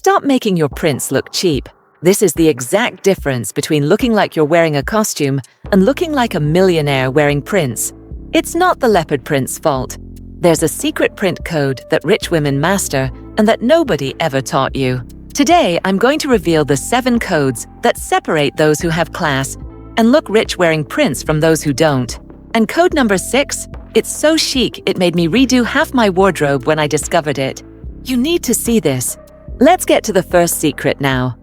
Stop making your prints look cheap. This is the exact difference between looking like you're wearing a costume and looking like a millionaire wearing prints. It's not the leopard print's fault. There's a secret print code that rich women master and that nobody ever taught you. Today, I'm going to reveal the 7 codes that separate those who have class and look rich wearing prints from those who don't. And code number 6, it's so chic it made me redo half my wardrobe when I discovered it. You need to see this. Let's get to the first secret now.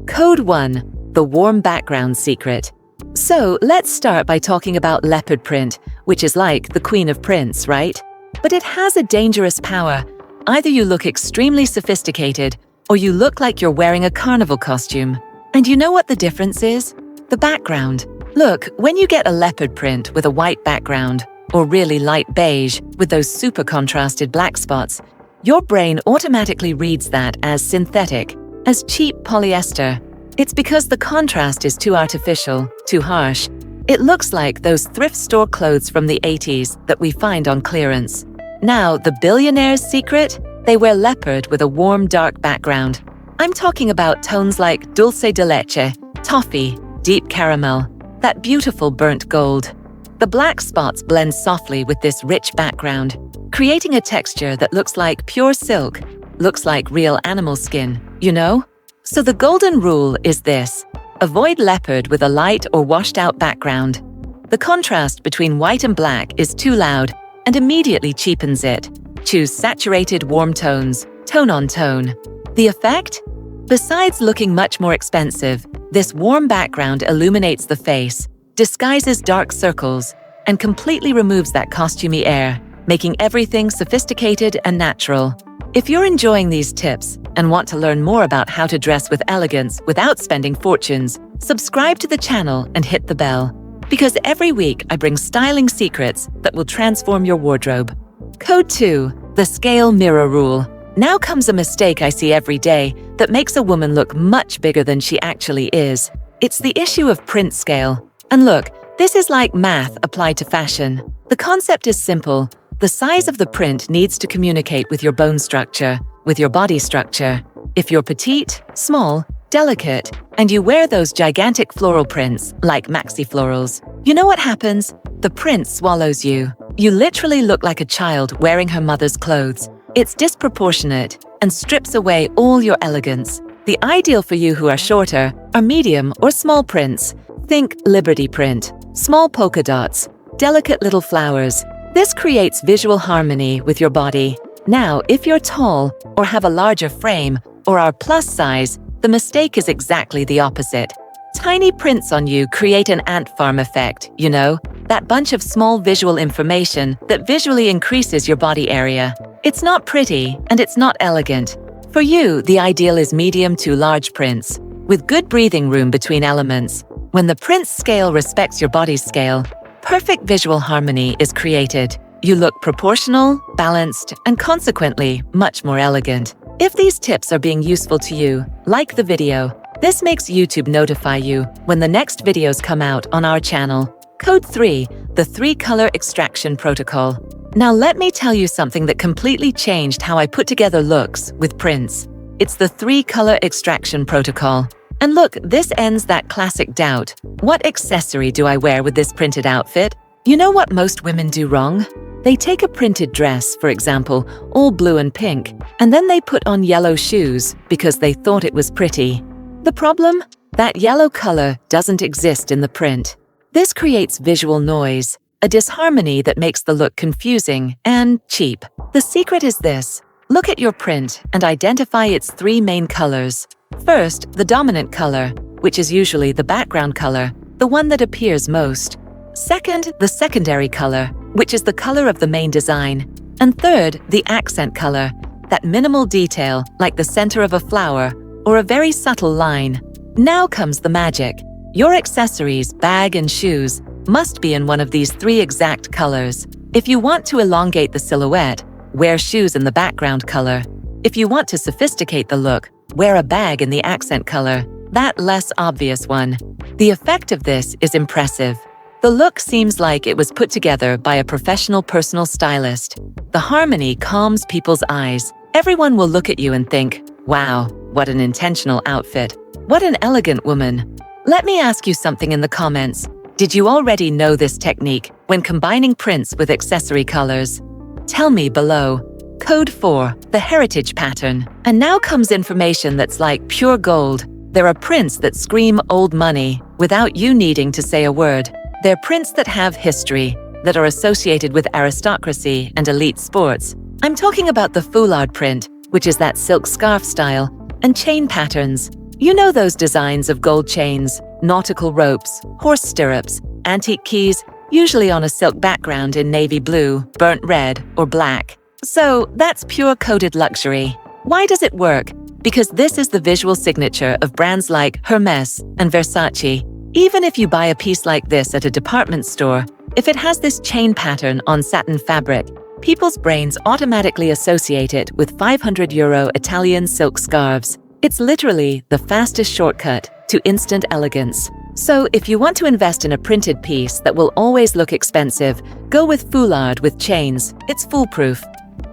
Code 1, the warm background secret. So let's start by talking about leopard print, which is like the queen of prints, right? But it has a dangerous power. Either you look extremely sophisticated or you look like you're wearing a carnival costume. And you know what the difference is? The background. Look, when you get a leopard print with a white background, or really light beige with those super contrasted black spots, your brain automatically reads that as synthetic, as cheap polyester. It's because the contrast is too artificial, too harsh. It looks like those thrift store clothes from the 80s that we find on clearance. Now, the billionaire's secret? They wear leopard with a warm, dark background. I'm talking about tones like dulce de leche, toffee, deep caramel, that beautiful burnt gold. The black spots blend softly with this rich background, creating a texture that looks like pure silk, looks like real animal skin, you know? So the golden rule is this: avoid leopard with a light or washed-out background. The contrast between white and black is too loud and immediately cheapens it. Choose saturated warm tones, tone on tone. The effect? Besides looking much more expensive, this warm background illuminates the face, disguises dark circles, and completely removes that costumey air, making everything sophisticated and natural. If you're enjoying these tips and want to learn more about how to dress with elegance without spending fortunes, subscribe to the channel and hit the bell, because every week I bring styling secrets that will transform your wardrobe. Code 2, the scale mirror rule. Now comes a mistake I see every day that makes a woman look much bigger than she actually is. It's the issue of print scale. And look, this is like math applied to fashion. The concept is simple. The size of the print needs to communicate with your bone structure, with your body structure. If you're petite, small, delicate, and you wear those gigantic floral prints, like maxi florals, you know what happens? The print swallows you. You literally look like a child wearing her mother's clothes. It's disproportionate and strips away all your elegance. The ideal for you who are shorter are medium or small prints. Think Liberty print, small polka dots, delicate little flowers. This creates visual harmony with your body. Now, if you're tall or have a larger frame or are plus size, the mistake is exactly the opposite. Tiny prints on you create an ant farm effect, you know? That bunch of small visual information that visually increases your body area. It's not pretty and it's not elegant. For you, the ideal is medium to large prints, with good breathing room between elements. When the print scale respects your body's scale, perfect visual harmony is created. You look proportional, balanced, and consequently, much more elegant. If these tips are being useful to you, like the video. This makes YouTube notify you when the next videos come out on our channel. Code 3, the 3-color extraction protocol. Now let me tell you something that completely changed how I put together looks with prints. It's the 3-color extraction protocol. And look, this ends that classic doubt. What accessory do I wear with this printed outfit? You know what most women do wrong? They take a printed dress, for example, all blue and pink, and then they put on yellow shoes because they thought it was pretty. The problem? That yellow color doesn't exist in the print. This creates visual noise, a disharmony that makes the look confusing and cheap. The secret is this. Look at your print and identify its 3 main colors. First, the dominant color, which is usually the background color, the one that appears most. Second, the secondary color, which is the color of the main design. And third, the accent color, that minimal detail like the center of a flower or a very subtle line. Now comes the magic. Your accessories, bag, and shoes must be in one of these 3 exact colors. If you want to elongate the silhouette, wear shoes in the background color. If you want to sophisticate the look, wear a bag in the accent color, that less obvious one. The effect of this is impressive. The look seems like it was put together by a professional personal stylist. The harmony calms people's eyes. Everyone will look at you and think, wow, What an intentional outfit. What an elegant woman. Let me ask you something in the comments. Did you already know this technique when combining prints with accessory colors? Tell me below. Code 4, the heritage pattern. And now comes information that's like pure gold. There are prints that scream old money without you needing to say a word. They're prints that have history, that are associated with aristocracy and elite sports. I'm talking about the foulard print, which is that silk scarf style, and chain patterns. You know those designs of gold chains, nautical ropes, horse stirrups, antique keys, usually on a silk background in navy blue, burnt red, or black. So that's pure coded luxury. Why does it work? Because this is the visual signature of brands like Hermes and Versace. Even if you buy a piece like this at a department store, if it has this chain pattern on satin fabric, people's brains automatically associate it with €500 Italian silk scarves. It's literally the fastest shortcut to instant elegance. So if you want to invest in a printed piece that will always look expensive, go with foulard with chains. It's foolproof.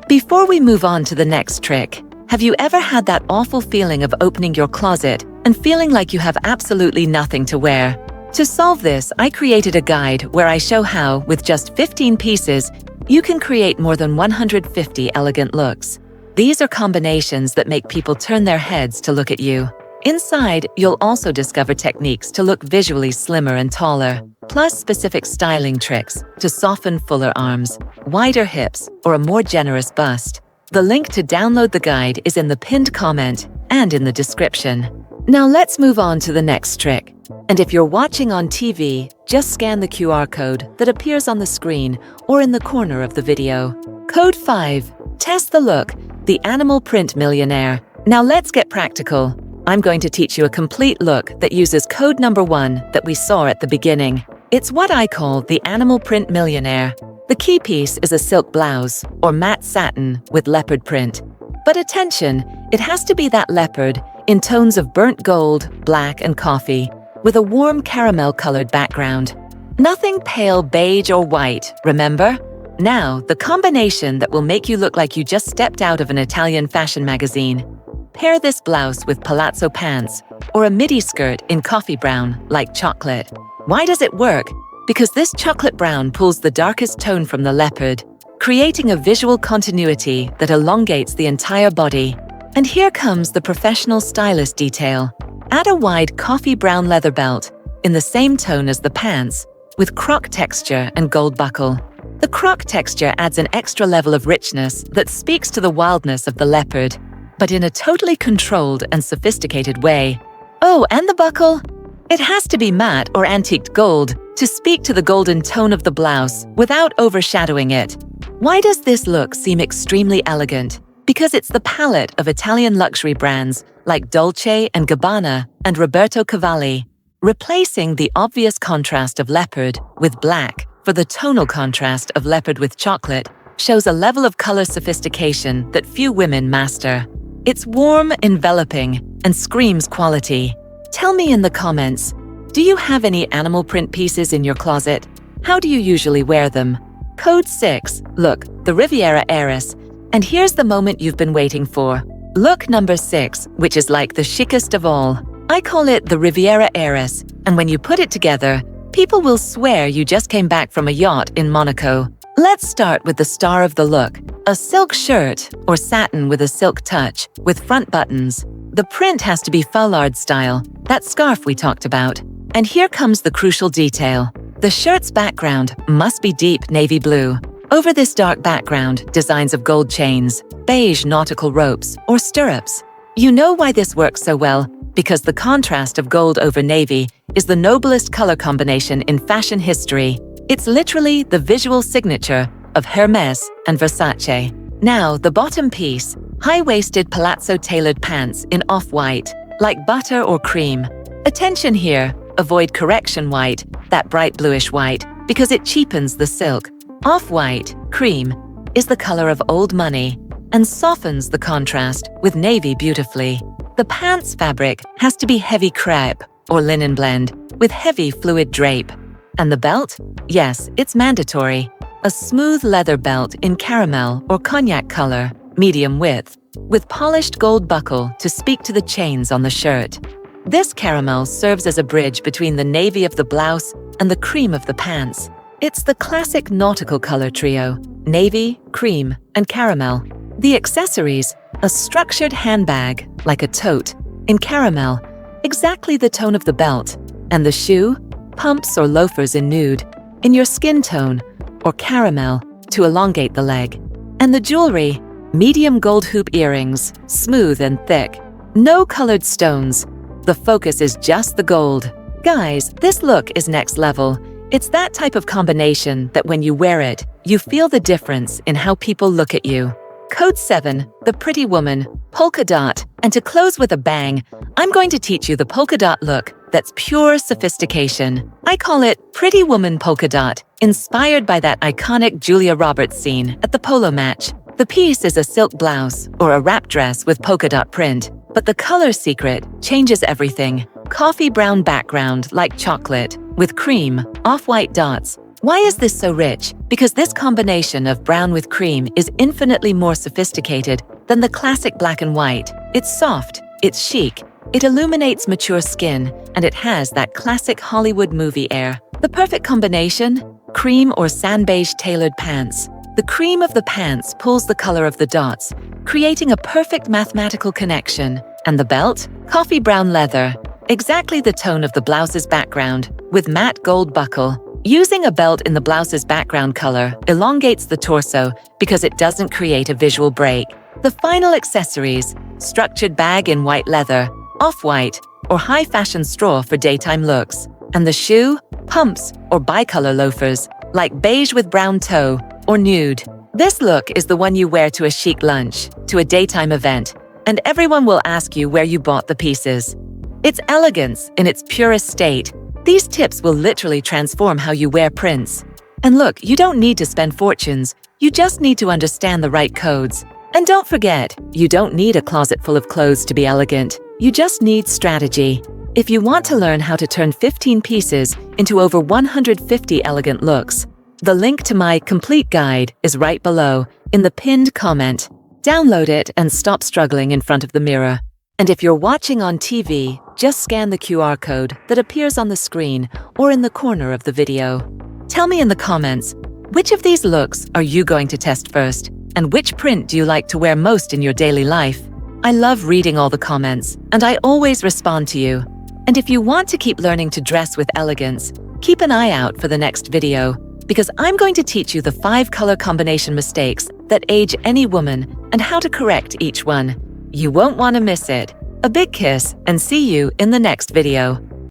Before we move on to the next trick, have you ever had that awful feeling of opening your closet and feeling like you have absolutely nothing to wear? To solve this, I created a guide where I show how, with just 15 pieces, you can create more than 150 elegant looks. These are combinations that make people turn their heads to look at you. Inside, you'll also discover techniques to look visually slimmer and taller, plus specific styling tricks to soften fuller arms, wider hips, or a more generous bust. The link to download the guide is in the pinned comment and in the description. Now let's move on to the next trick. And if you're watching on TV, just scan the QR code that appears on the screen or in the corner of the video. Code 5. Test the look, the animal print millionaire. Now let's get practical. I'm going to teach you a complete look that uses code number 1 that we saw at the beginning. It's what I call the animal print millionaire. The key piece is a silk blouse or matte satin with leopard print. But attention, it has to be that leopard in tones of burnt gold, black, and coffee, with a warm caramel-colored background. Nothing pale beige or white, remember? Now, the combination that will make you look like you just stepped out of an Italian fashion magazine. Pair this blouse with palazzo pants or a midi skirt in coffee brown, like chocolate. Why does it work? Because this chocolate brown pulls the darkest tone from the leopard, creating a visual continuity that elongates the entire body. And here comes the professional stylist detail. Add a wide coffee brown leather belt in the same tone as the pants, with croc texture and gold buckle. The croc texture adds an extra level of richness that speaks to the wildness of the leopard, but in a totally controlled and sophisticated way. Oh, and the buckle? It has to be matte or antiqued gold to speak to the golden tone of the blouse without overshadowing it. Why does this look seem extremely elegant? Because it's the palette of Italian luxury brands like Dolce & Gabbana and Roberto Cavalli, replacing the obvious contrast of leopard with black for the tonal contrast of leopard with chocolate shows a level of color sophistication that few women master. It's warm, enveloping, and screams quality. Tell me in the comments, do you have any animal print pieces in your closet? How do you usually wear them? Code 6, look, the Riviera heiress. And here's the moment you've been waiting for. Look number 6, which is like the chicest of all. I call it the Riviera heiress, and when you put it together, people will swear you just came back from a yacht in Monaco. Let's start with the star of the look, a silk shirt or satin with a silk touch, with front buttons. The print has to be foulard style, that scarf we talked about. And here comes the crucial detail. The shirt's background must be deep navy blue. Over this dark background, designs of gold chains, beige nautical ropes, or stirrups. You know why this works so well? Because the contrast of gold over navy is the noblest color combination in fashion history. It's literally the visual signature of Hermes and Versace. Now, the bottom piece, high-waisted palazzo-tailored pants in off-white, like butter or cream. Attention here, avoid correction white, that bright bluish white, because it cheapens the silk. Off-white, cream, is the color of old money and softens the contrast with navy beautifully. The pants fabric has to be heavy crepe or linen blend with heavy fluid drape. And the belt? Yes, it's mandatory. A smooth leather belt in caramel or cognac color, medium width, with polished gold buckle to speak to the chains on the shirt. This caramel serves as a bridge between the navy of the blouse and the cream of the pants. It's the classic nautical color trio: navy, cream, and caramel. The accessories: a structured handbag, like a tote, in caramel, exactly the tone of the belt, and the shoe, pumps or loafers in nude, in your skin tone, or caramel, to elongate the leg. And the jewelry: medium gold hoop earrings, smooth and thick. No colored stones. The focus is just the gold. Guys, this look is next level. It's that type of combination that when you wear it, you feel the difference in how people look at you. Code 7, the pretty woman, polka dot. And to close with a bang, I'm going to teach you the polka dot look that's pure sophistication. I call it Pretty Woman Polka Dot, inspired by that iconic Julia Roberts scene at the polo match. The piece is a silk blouse or a wrap dress with polka dot print, but the color secret changes everything. Coffee brown background like chocolate, with cream, off-white dots. Why is this so rich? Because this combination of brown with cream is infinitely more sophisticated than the classic black and white. It's soft, it's chic, it illuminates mature skin, and it has that classic Hollywood movie air. The perfect combination? Cream or sand beige tailored pants. The cream of the pants pulls the color of the dots, creating a perfect mathematical connection. And the belt? Coffee brown leather, exactly the tone of the blouse's background, with matte gold buckle. Using a belt in the blouse's background color elongates the torso because it doesn't create a visual break. The final accessories: structured bag in white leather, off-white, or high-fashion straw for daytime looks. And the shoe? Pumps or bicolor loafers, like beige with brown toe or nude. This look is the one you wear to a chic lunch, to a daytime event, and everyone will ask you where you bought the pieces. It's elegance in its purest state. These tips will literally transform how you wear prints. And look, you don't need to spend fortunes. You just need to understand the right codes. And don't forget, you don't need a closet full of clothes to be elegant. You just need strategy. If you want to learn how to turn 15 pieces into over 150 elegant looks, the link to my complete guide is right below in the pinned comment. Download it and stop struggling in front of the mirror. And if you're watching on TV, just scan the QR code that appears on the screen or in the corner of the video. Tell me in the comments, which of these looks are you going to test first? And which print do you like to wear most in your daily life? I love reading all the comments, and I always respond to you. And if you want to keep learning to dress with elegance, keep an eye out for the next video, because I'm going to teach you the 5 color combination mistakes that age any woman and how to correct each one. You won't want to miss it. A big kiss and see you in the next video.